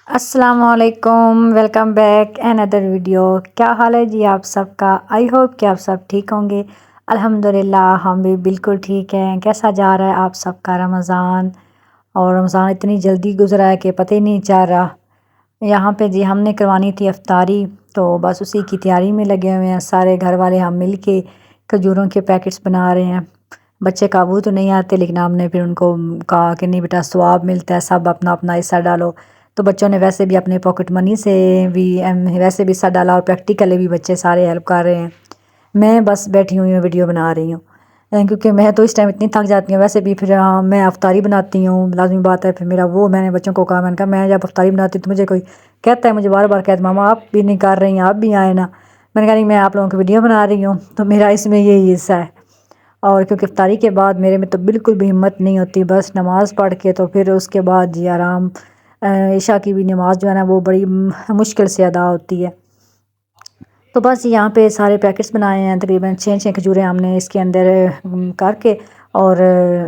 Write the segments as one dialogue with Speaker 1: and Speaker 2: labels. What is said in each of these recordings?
Speaker 1: अस्सलामुअलैकुम, welcome back another video. क्या हाल है जी आप सबका? आई होप कि आप सब ठीक होंगे। अल्हम्दुलिल्लाह हम भी बिल्कुल ठीक हैं। कैसा जा रहा है आप सबका रमज़ान? और रमज़ान इतनी जल्दी गुजरा है कि पता ही नहीं चल रहा। यहाँ पे जी हमने करवानी थी इफ्तारी, तो बस उसी की तैयारी में लगे हुए हैं। सारे घर वाले हम मिल के खजूरों के पैकेट्स बना रहे हैं। बच्चे काबू तो नहीं आते, लेकिन हमने फिर उनको कहा कि नहीं बेटा, स्वाब मिलता है, सब अपना अपना हिस्सा डालो। तो बच्चों ने वैसे भी अपने पॉकेट मनी से भी वैसे भी हिस्सा डाला, और प्रैक्टिकली भी बच्चे सारे हेल्प कर रहे हैं। मैं बस बैठी हुई हूँ, वीडियो बना रही हूँ। क्योंकि मैं तो इस टाइम इतनी थक जाती हूँ। वैसे भी फिर मैं अफ्तारी बनाती हूँ, लाजमी बात है। फिर मेरा वो मैंने बच्चों को कहा, मैंने कहा मैं जब अफ्तारी बनाती हूँ तो मुझे कोई कहता है, मुझे बार बार कहता है मामा आप भी नहीं कर रही हैं, आप भी आए ना। मैंने कहा नहीं, मैं आप लोगों की वीडियो बना रही हूँ, तो मेरा इसमें यही हिस्सा है। और क्योंकि इफ्तारी के बाद मेरे में तो बिल्कुल भी हिम्मत नहीं होती, बस नमाज़ पढ़ के तो फिर उसके बाद जी आराम। इशा की भी नमाज़ जो है ना वो बड़ी मुश्किल से अदा होती है। तो बस यहाँ पे सारे पैकेट्स बनाए हैं, तकरीबन 6 खजूरें हमने इसके अंदर करके और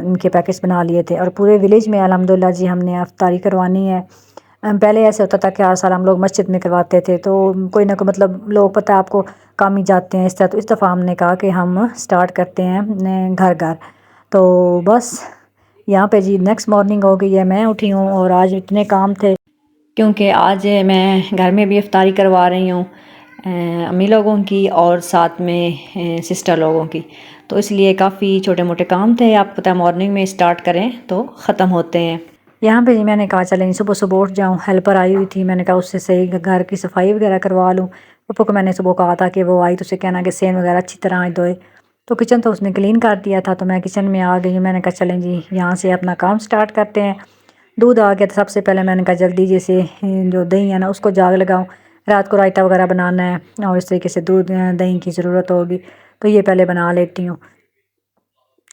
Speaker 1: इनके पैकेट्स बना लिए थे। और पूरे विलेज में अल्हम्दुलिल्लाह जी हमने इफ्तारी करवानी है। पहले ऐसे होता था कि हर साल हम लोग मस्जिद में करवाते थे, तो कोई ना कोई मतलब लोग पता है आपको काम ही जाते हैं इस तरह। तो इस दफ़ा हमने कहा कि हम स्टार्ट करते हैं घर घर। तो बस यहाँ पे जी नेक्स्ट मॉर्निंग हो गई है, मैं उठी हूँ और आज इतने काम थे, क्योंकि आज मैं घर में भी इफ्तारी करवा रही हूँ अम्मी लोगों की और साथ में सिस्टर लोगों की। तो इसलिए काफ़ी छोटे मोटे काम थे। आप पता है मॉर्निंग में स्टार्ट करें तो ख़त्म होते हैं। यहाँ पे जी मैंने कहा चलें सुबह सुबह उठ जाऊँ। हेल्पर आई हुई थी, मैंने कहा उससे सही घर की सफाई वगैरह करवा लूँ। पप्पा को मैंने सुबह कहा था कि वो आई तो उसे कहना कि सेन वगैरह अच्छी तरह धोए। तो किचन तो उसने क्लीन कर दिया था, तो मैं किचन में आ गई हूँ। मैंने कहा चलें जी यहाँ से अपना काम स्टार्ट करते हैं। दूध आ गया था सबसे पहले, मैंने कहा जल्दी जैसे जो दही है ना उसको जाग लगाऊं। रात को रायता वगैरह बनाना है और इस तरीके से दूध दही की ज़रूरत होगी, तो ये पहले बना लेती हूँ।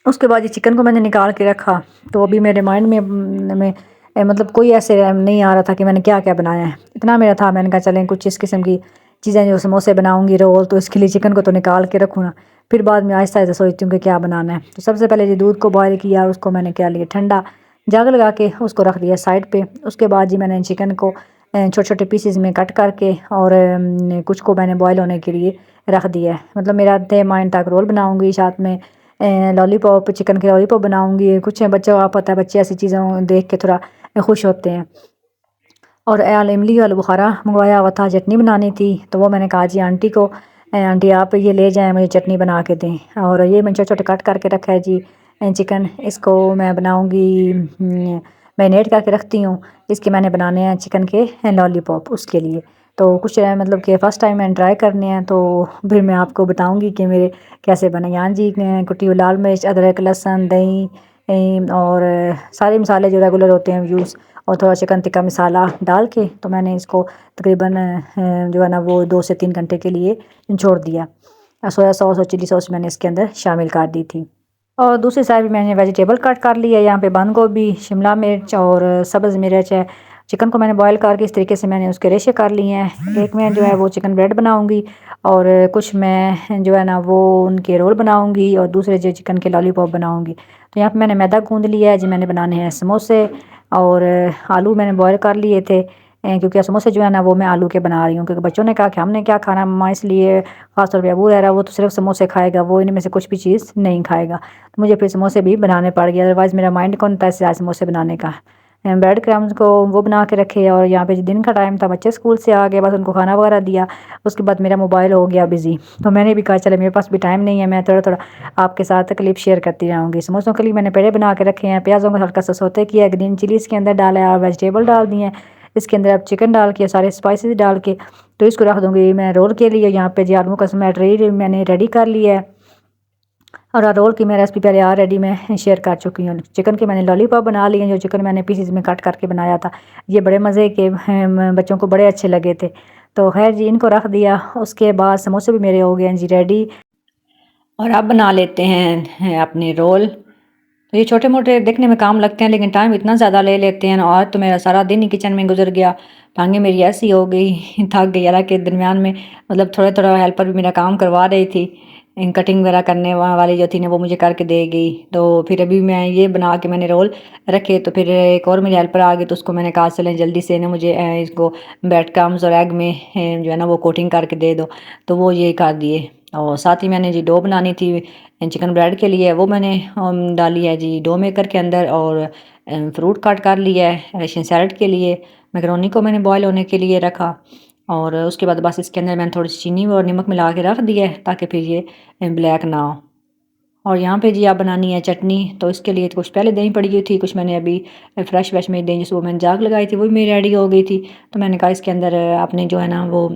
Speaker 1: उसके बाद ये चिकन को मैंने निकाल के रखा, तो अभी मेरे माइंड में मतलब कोई ऐसे नहीं आ रहा था कि मैंने क्या क्या बनाया है। इतना मेरा था, मैंने कहा चलें कुछ इस किस्म की चीज़ें, जो समोसे बनाऊंगी रोल, तो इसके लिए चिकन को तो निकाल के रखूँ ना। फिर बाद में आहिस्ता आहिस्ता सोचती हूँ कि क्या बनाना है। तो सबसे पहले ये दूध को बॉयल किया, उसको मैंने क्या लिया ठंडा, जग लगा के उसको रख दिया साइड पे। उसके बाद जी मैंने चिकन को छोटे छोटे पीसेस में कट करके और कुछ को मैंने बॉयल होने के लिए रख दिया है। मतलब मेरा थे माइंड तक रोल बनाऊंगी, साथ में लॉलीपॉप, चिकन के लॉलीपॉप बनाऊंगी। कुछ बच्चों आप पता है बच्चे ऐसी चीज़ों देख के थोड़ा खुश होते हैं। और आल इमली आलू बुखारा मंगवाया हुआ था, चटनी बनानी थी, तो वो मैंने कहा जी आंटी को, आंटी आप ये ले जाएं, मुझे चटनी बना के दें। और ये मैंने छोटे छोटे कट करके रखा है जी चिकन, इसको मैं बनाऊंगी, मैरिनेट करके रखती हूँ। इसके मैंने बनाने हैं चिकन के लॉलीपॉप, उसके लिए तो कुछ मतलब कि फ़र्स्ट टाइम मैंने ट्राई करने हैं, तो फिर मैं आपको बताऊंगी कि मेरे कैसे बने। यहाँ जी कुटी हुई लाल मिर्च, अदरक, लहसुन, दही और सारे मसाले जो रेगुलर होते हैं यूज़, और थोड़ा चिकन टिक्का मसाला डाल के तो मैंने इसको तकरीबन जो है ना वो 2 से 3 घंटे के लिए छोड़ दिया। सोया सॉस और चिली सॉस मैंने इसके अंदर शामिल कर दी थी। और दूसरी साइड भी मैंने वेजिटेबल कट कर लिया है। यहाँ पे बंद गोभी, शिमला मिर्च और सब्ज़ मिर्च है। चिकन को मैंने बॉयल करके इस तरीके से मैंने उसके रेशे कर लिए हैं। एक मैं जो है वो चिकन ब्रेड बनाऊंगी, और कुछ मैं जो है ना वो उनके रोल बनाऊंगी, और दूसरे जो चिकन के लॉलीपॉप बनाऊंगी। तो यहाँ पे मैंने मैदा गूंद लिया है जी, मैंने बनाने हैं समोसे। और आलू मैंने बॉयल कर लिए थे, क्योंकि समोसे जो है ना वो मैं आलू के बना रही हूँ, क्योंकि बच्चों ने कहा कि हमने क्या खाना मम्मा, इसलिए खासतौर पर अबू रह रहा है, वो तो सिर्फ समोसे खाएगा, वो इनमें से कुछ भी चीज़ नहीं खाएगा। तो मुझे फिर समोसे भी बनाने पड़ गए, अदरवाइज़ मेरा माइंड कौन था इससे आज समोसे बनाने का। ब्रेड क्रम्स को वो बना के रखे। और यहाँ पे दिन का टाइम था, बच्चे स्कूल से आ गए, बस उनको खाना वगैरह दिया। उसके बाद मेरा मोबाइल हो गया बिज़ी, तो मैंने भी कहा चले मेरे पास भी टाइम नहीं है, मैं थोड़ा थोड़ा आपके साथ क्लिप शेयर करती रहूँगी। समोसों के लिए मैंने पेड़े बना के रखे हैं, प्याज़ों को हल्का सा सौते किया, ग्रीन चिली इसके अंदर डाला है और वेजिटेबल डाल दिए हैं। इसके अंदर अब चिकन डाल के सारे स्पाइसेस डाल के तो इसको रख दूँगी मैं रोल के लिए। यहाँ पे जी आलू का मैटर मैंने रेडी कर लिया है, और रोल की मैं रेसिपी पहले ऑलरेडी मैं शेयर कर चुकी हूँ। चिकन के मैंने लॉलीपॉप बना लिए हैं, जो चिकन मैंने पीसेस में कट करके बनाया था। ये बड़े मज़े के बच्चों को बड़े अच्छे लगे थे। तो खैर जी इनको रख दिया। उसके बाद समोसे भी मेरे हो गए हैं जी रेडी। और अब बना लेते हैं अपने रोल। तो ये छोटे मोटे देखने में काम लगते हैं, लेकिन टाइम इतना ज़्यादा ले लेते हैं। और तो मेरा सारा दिन ही किचन में गुजर गया, टांगे मेरी ऐसी हो गई थक गई। हालांकि दरमियान में मतलब थोड़ा थोड़ा हेल्पर भी मेरा काम करवा रही थी, कटिंग वगैरह करने वाली जो थी ना वो मुझे करके दे गई। तो फिर अभी मैं ये बना के मैंने रोल रखे, तो फिर एक और मेरी हेल्पर आ गई, तो उसको मैंने कहा चलें जल्दी से ना मुझे इसको ब्रेड क्रम्स और एग में जो है ना वो कोटिंग करके दे दो। तो वो ये कर दिए। और साथ ही मैंने जी डो बनानी थी चिकन ब्रेड के लिए, वो मैंने डाली है जी डो मेकर के अंदर, और फ्रूट काट कर लिया है रशियन सैलड के लिए। मैकरोनी को मैंने बॉयल होने के लिए रखा, और उसके बाद बस इसके अंदर मैंने थोड़ी सी चीनी और नमक मिला के रख दिया है ताकि फिर ये ब्लैक ना हो। और यहाँ पे जी आप बनानी है चटनी, तो इसके लिए कुछ पहले दही पड़ी हुई थी, कुछ मैंने अभी फ्रेश वेश में दही जिसको मैंने जाग लगाई थी वो भी मेरी रेडी हो गई थी। तो मैंने कहा इसके अंदर अपने जो है ना वो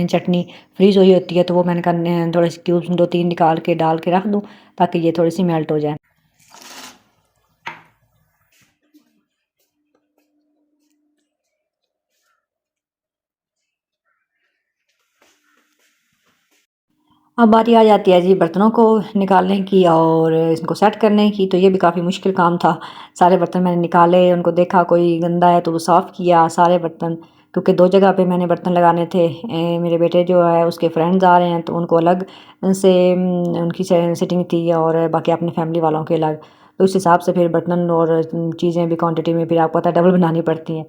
Speaker 1: चटनी फ्रीज़ हुई होती है, तो वो मैंने कहा थोड़े से क्यूब्स 2-3 निकाल के डाल के रख दूँ ताकि ये थोड़ी सी मेल्ट हो जाए। अब बारी आ जाती है जी बर्तनों को निकालने की और इनको सेट करने की, तो ये भी काफ़ी मुश्किल काम था। सारे बर्तन मैंने निकाले, उनको देखा कोई गंदा है तो वो साफ़ किया सारे बर्तन, क्योंकि 2 जगह पे मैंने बर्तन लगाने थे। मेरे बेटे जो है उसके फ्रेंड्स आ रहे हैं तो उनको अलग से उनकी सिटिंग थी, और बाकी अपनी फैमिली वालों के अलग। तो उस हिसाब से फिर बर्तन और चीज़ें भी क्वांटिटी में फिर आपको पता है डबल बनानी पड़ती हैं।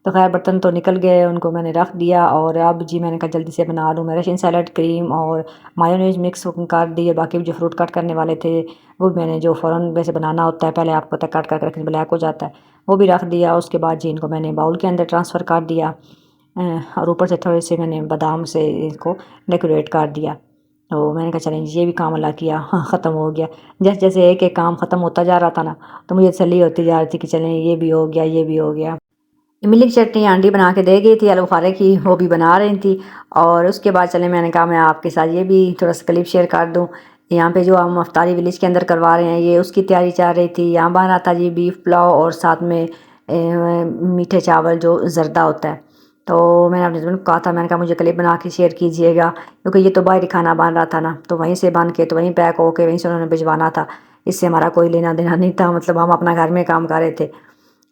Speaker 1: तो खैर बर्तन तो निकल गए, उनको मैंने रख दिया, और अब जी मैंने कहा जल्दी से बना लूँ। मैं रशियन सैलड क्रीम और मायोनीज़ मिक्स कर दी, और बाकी जो फ्रूट कट करने वाले थे वो भी मैंने जो फ़ौरन वैसे बनाना होता है पहले आपको पता कट करके रखने ब्लैक हो जाता है, वो भी रख दिया। उसके बाद जी इनको मैंने बाउल के अंदर ट्रांसफ़र कर दिया, और ऊपर से थोड़े से मैंने बादाम से इसको डेकोरेट कर दिया। तो मैंने कहा चलें ये भी काम अल्लाह किया, हाँ ख़त्म हो गया। जैसे जैसे एक एक काम ख़त्म होता जा रहा था ना, तो मुझे तसल्ली होती जा रही थी कि चलें ये भी हो गया ये भी हो गया। इमली की चटनी आंटी बना के दे गई थी आलू बुखारे की, वो भी बना रही थी। और उसके बाद चले मैंने कहा मैं आपके साथ ये भी थोड़ा सा क्लिप शेयर कर दूँ। यहाँ पे जो हम अफ्तारी विलेज के अंदर करवा रहे हैं ये उसकी तैयारी चल रही थी। यहाँ बन रहा था जी बीफ पुलाव और साथ में मीठे चावल जो ज़र्दा होता है। तो मैंने अपने हस्बैंड को कहा था, मैंने कहा मुझे क्लिप बना के शेयर कीजिएगा, क्योंकि ये तो बाहरी खाना बन रहा था ना, तो वहीं से बन के तो वहीं पैक होके वहीं से उन्होंने भिजवाना था। इससे हमारा कोई लेना देना नहीं था, मतलब हम अपना घर में काम कर रहे थे।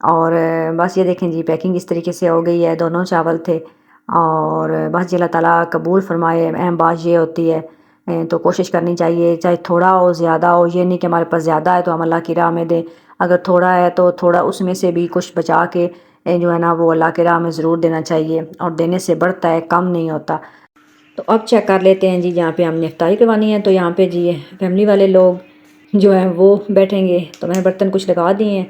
Speaker 1: और बस ये देखें जी पैकिंग इस तरीके से हो गई है, दोनों चावल थे। और बस जी अल्लाह ताला कबूल फरमाए, अहम बात ये होती है। तो कोशिश करनी चाहिए चाहे थोड़ा हो ज़्यादा हो, ये नहीं कि हमारे पास ज़्यादा है तो हम अल्लाह की राह में दें। अगर थोड़ा है तो थोड़ा उसमें से भी कुछ बचा के जो है ना वो अल्लाह की राह में ज़रूर देना चाहिए, और देने से बढ़ता है कम नहीं होता। तो अब चेक कर लेते हैं जी, जहाँ पे हमने इफ्तारी करवानी है तो यहाँ पे जी फैमिली वाले लोग जो हैं वो बैठेंगे। तो मैंने बर्तन कुछ लगा दिए हैं,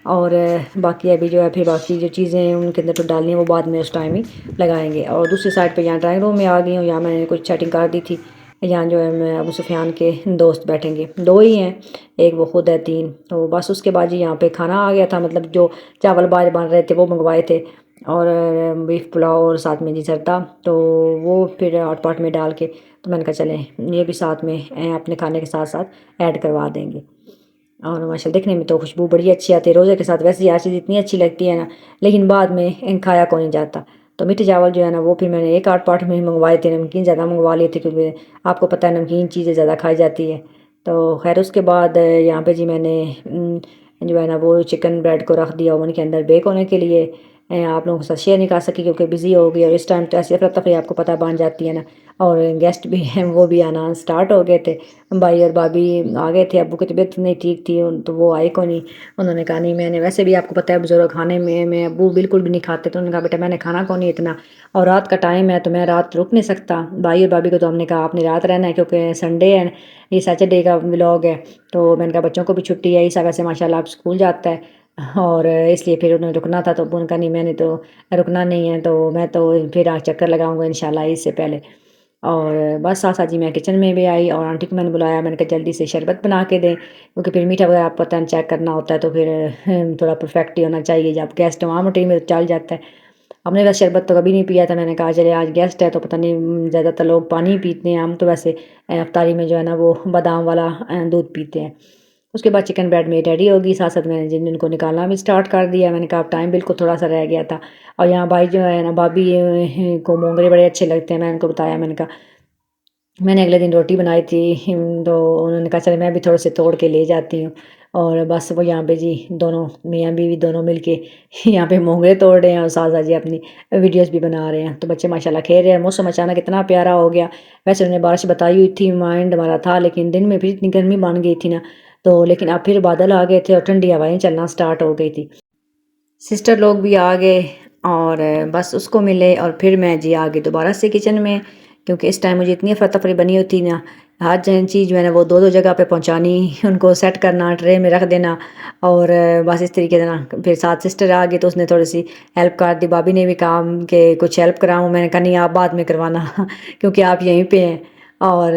Speaker 1: और बाकी अभी जो है फिर बाकी जो चीज़ें हैं उनके अंदर तो डालनी है वो बाद में उस टाइम ही लगाएंगे। और दूसरी साइड पे यहाँ ड्राइंग रूम में आ गई हूँ, यहाँ मैंने कुछ सेटिंग कर दी थी। यहाँ जो है मैं अबू सुफियान के दोस्त बैठेंगे, 2 ही हैं, एक वो खुद है 3। तो बस उसके बाद जी यहाँ पे खाना आ गया था, मतलब जो चावल बाहर बन रहे थे वो मंगवाए थे, और बीफ पुलाव और साथ में जी जर्दा। तो वो फिर हॉट पॉट में डाल के तो मैंने कहा चलें ये भी साथ में अपने खाने के साथ साथ ऐड करवा देंगे। और माशाल्लाह देखने में तो खुशबू बड़ी अच्छी आती है। रोज़े के साथ वैसे ही हर चीज़ इतनी अच्छी लगती है ना, लेकिन बाद में खाया को नहीं जाता। तो मीठे चावल जो है ना वो फिर मैंने एक आध पार्ट में ही मंगवाए थे, नमकीन ज़्यादा मंगवा लिए थे क्योंकि आपको पता है नमकीन चीज़ें ज़्यादा खाई जाती है। तो खैर उसके बाद यहाँ पे जी मैंने जो है ना वो चिकन ब्रेड को रख दिया ओवन के अंदर बेक होने के लिए। आप लोगों के साथ शेयर नहीं कर सकी क्योंकि बिज़ी हो गई, और इस टाइम तो ऐसी अफरा तफरी आपको पता बन जाती है ना। और गेस्ट भी हैं वो भी आना स्टार्ट हो गए थे, भाई और भाभी आ गए थे। अब्बू की तबीयत नहीं ठीक थी तो वो आए को नहीं। उन्होंने कहा नहीं, मैंने वैसे भी आपको पता है बुजुर्ग खाने में अब्बू बिल्कुल भी नहीं खाते, तो उन्होंने कहा बेटा मैंने खाना को नहीं इतना, और रात का टाइम है तो मैं रात रुक नहीं सकता। भाई और भाभी को तो हमने कहा आपने रात रहना है क्योंकि संडे है, ये सैटरडे का व्लॉग है। तो मैंने कहा बच्चों को भी छुट्टी है, ईसा वैसे माशाल्लाह आप स्कूल जाता है, और इसलिए फिर उन्होंने रुकना था। तो उनका नहीं, मैंने तो रुकना नहीं है, तो मैं तो फिर आज चक्कर लगाऊंगा इंशाल्लाह इससे पहले। और बस साथ साथ जी मैं किचन में भी आई, और आंटी को मैंने बुलाया, मैंने कहा जल्दी से शरबत बना के दें, क्योंकि फिर मीठा वगैरह आपको पता है चेक करना होता है, तो फिर थोड़ा परफेक्ट ही होना चाहिए। जब गेस्ट वहाँ मोटी में तो चल जाता है। हमने वैसे शरबत तो कभी नहीं पिया था, मैंने कहा चले आज गेस्ट है तो पता नहीं ज़्यादातर लोग पानी ही पीते हैं, हम तो वैसे अफ्तारी में जो है ना वो बादाम वाला दूध पीते हैं। उसके बाद चिकन ब्रेड मेरी रेडी होगी, साथ साथ मैंने जिन उनको निकालना भी स्टार्ट कर दिया। मैंने कहा अब टाइम बिल्कुल थोड़ा सा रह गया था। और यहाँ भाई जो है ना भाभी को मोंगरे बड़े अच्छे लगते हैं, मैंने उनको बताया, मैंने कहा मैंने अगले दिन रोटी बनाई थी, तो उन्होंने कहा चले मैं भी थोड़े से तोड़ के ले जाती हूँ। और बस वो यहाँ पे जी दोनों मियाँ बीवी दोनों मिलके यहाँ पे मोंगरे तोड़ रहे हैं और साथ साथ जी अपनी वीडियोस भी बना रहे हैं। तो बच्चे माशाल्लाह खेल रहे हैं। मौसम अचानक इतना प्यारा हो गया। वैसे उन्होंने बारिश बताई हुई थी, माइंड हमारा था, लेकिन दिन में फिर इतनी गर्मी बन गई थी ना, तो लेकिन अब फिर बादल आ गए थे और ठंडी हवाएं चलना स्टार्ट हो गई थी। सिस्टर लोग भी आ गए और बस उसको मिले और फिर मैं जी आ गई दोबारा से किचन में, क्योंकि इस टाइम मुझे इतनी अफरा तफरी बनी होती ना, हर चीज़ जो है ना वो दो दो जगह पे पहुंचानी, उनको सेट करना, ट्रे में रख देना और बस इस तरीके से ना। फिर साथ सिस्टर आ गई तो उसने थोड़ी सी हेल्प कर दी, भाभी ने भी काम के कुछ हेल्प कराऊँ, मैंने कहा नहीं आप बाद में करवाना क्योंकि आप यहीं पे हैं। और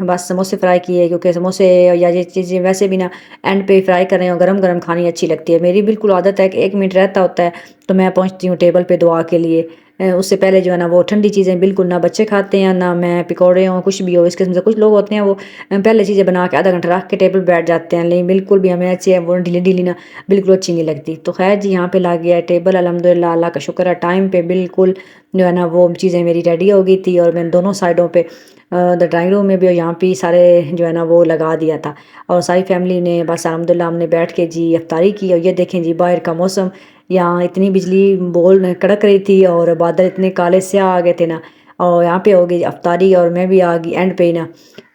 Speaker 1: बस समोसे फ्राई किए, क्योंकि समोसे या ये चीज़ें वैसे भी ना एंड पे फ्राई कर रहे हो, गरम गरम खानी अच्छी लगती है। मेरी बिल्कुल आदत है कि 1 मिनट रहता होता है तो मैं पहुंचती हूँ टेबल पे दुआ के लिए। उससे पहले जो है ना वो ठंडी चीज़ें बिल्कुल ना बच्चे खाते हैं ना मैं, पकौड़े हों कुछ भी हो इस किस्म से। कुछ लोग होते हैं वो पहले चीज़ें बना के आधा घंटा रख के टेबल पर बैठ जाते हैं, लेकिन बिल्कुल भी हमें अच्छी है वो ढीली ढीली ना बिल्कुल अच्छी नहीं लगती। तो खैर जी यहाँ पे लग गया टेबल, अल्हम्दुलिल्लाह, अल्लाह का शुक्र है, टाइम पे बिल्कुल जो है ना वो चीज़ें मेरी रेडी हो गई थी। और मैंने दोनों साइडों पे ड्राइंग रूम में भी और यहाँ पे सारे जो है ना वो लगा दिया था। और सारी फैमिली ने बस अल्हम्दुलिल्लाह हमने बैठ के जी इफ्तारी की। और ये देखें जी बाहर का मौसम, यहाँ इतनी बिजली बोल कड़क रही थी और बादल इतने काले स्याह आ गए थे ना। और यहाँ पे हो गई इफ्तारी और मैं भी आ गई एंड पे ही ना।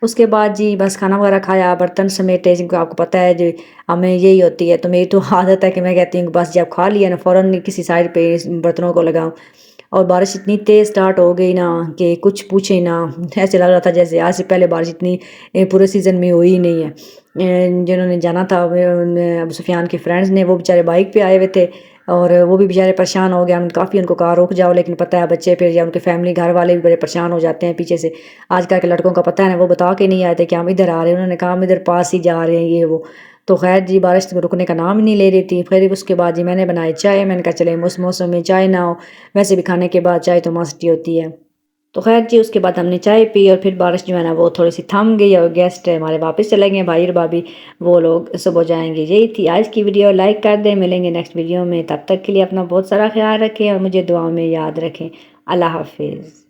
Speaker 1: उसके बाद जी बस खाना वगैरह खाया, बर्तन समेटे, जिनको आपको पता है जी हमें यही होती है। तो मेरी तो आदत है कि मैं कहती हूँ बस जब खा लिया ना फ़ौरन किसी साइड पे बर्तनों को लगाऊं। और बारिश इतनी तेज़ स्टार्ट हो गई ना कि कुछ पूछे ना, ऐसे लग रहा था जैसे आज से पहले बारिश इतनी पूरे सीज़न में हुई ही नहीं है। जिन्होंने जाना था अबू सुफियान के फ्रेंड्स ने, वो बेचारे बाइक पे आए हुए थे और वो भी बेचारे परेशान हो गए। हम काफ़ी उनको कहा रुक जाओ, लेकिन पता है बच्चे फिर या उनके फैमिली घर वाले भी बड़े परेशान हो जाते हैं पीछे से। आजकल के लड़कों का पता है ना, वो बता के नहीं आए थे कि हम इधर आ रहे हैं, उन्होंने कहा हम इधर पास ही जा रहे हैं ये वो। तो खैर जी बारिश रुकने का नाम ही नहीं ले रही थी। फिर उसके बाद जी मैंने बनाई चाय, मैंने कहा चले उस मौसम में चाय ना हो, वैसे भी खाने के बाद चाय तो मस्ट ही होती है। तो खैर जी उसके बाद हमने चाय पी और फिर बारिश जो है ना वो थोड़ी सी थम गई और गेस्ट हमारे वापस चले गए, भाई और भाभी वो लोग सब हो जाएंगे। यही थी आज की वीडियो, लाइक कर दें, मिलेंगे नेक्स्ट वीडियो में। तब तक के लिए अपना बहुत सारा ख्याल रखें और मुझे दुआ में याद रखें। अल्लाह हाफिज़।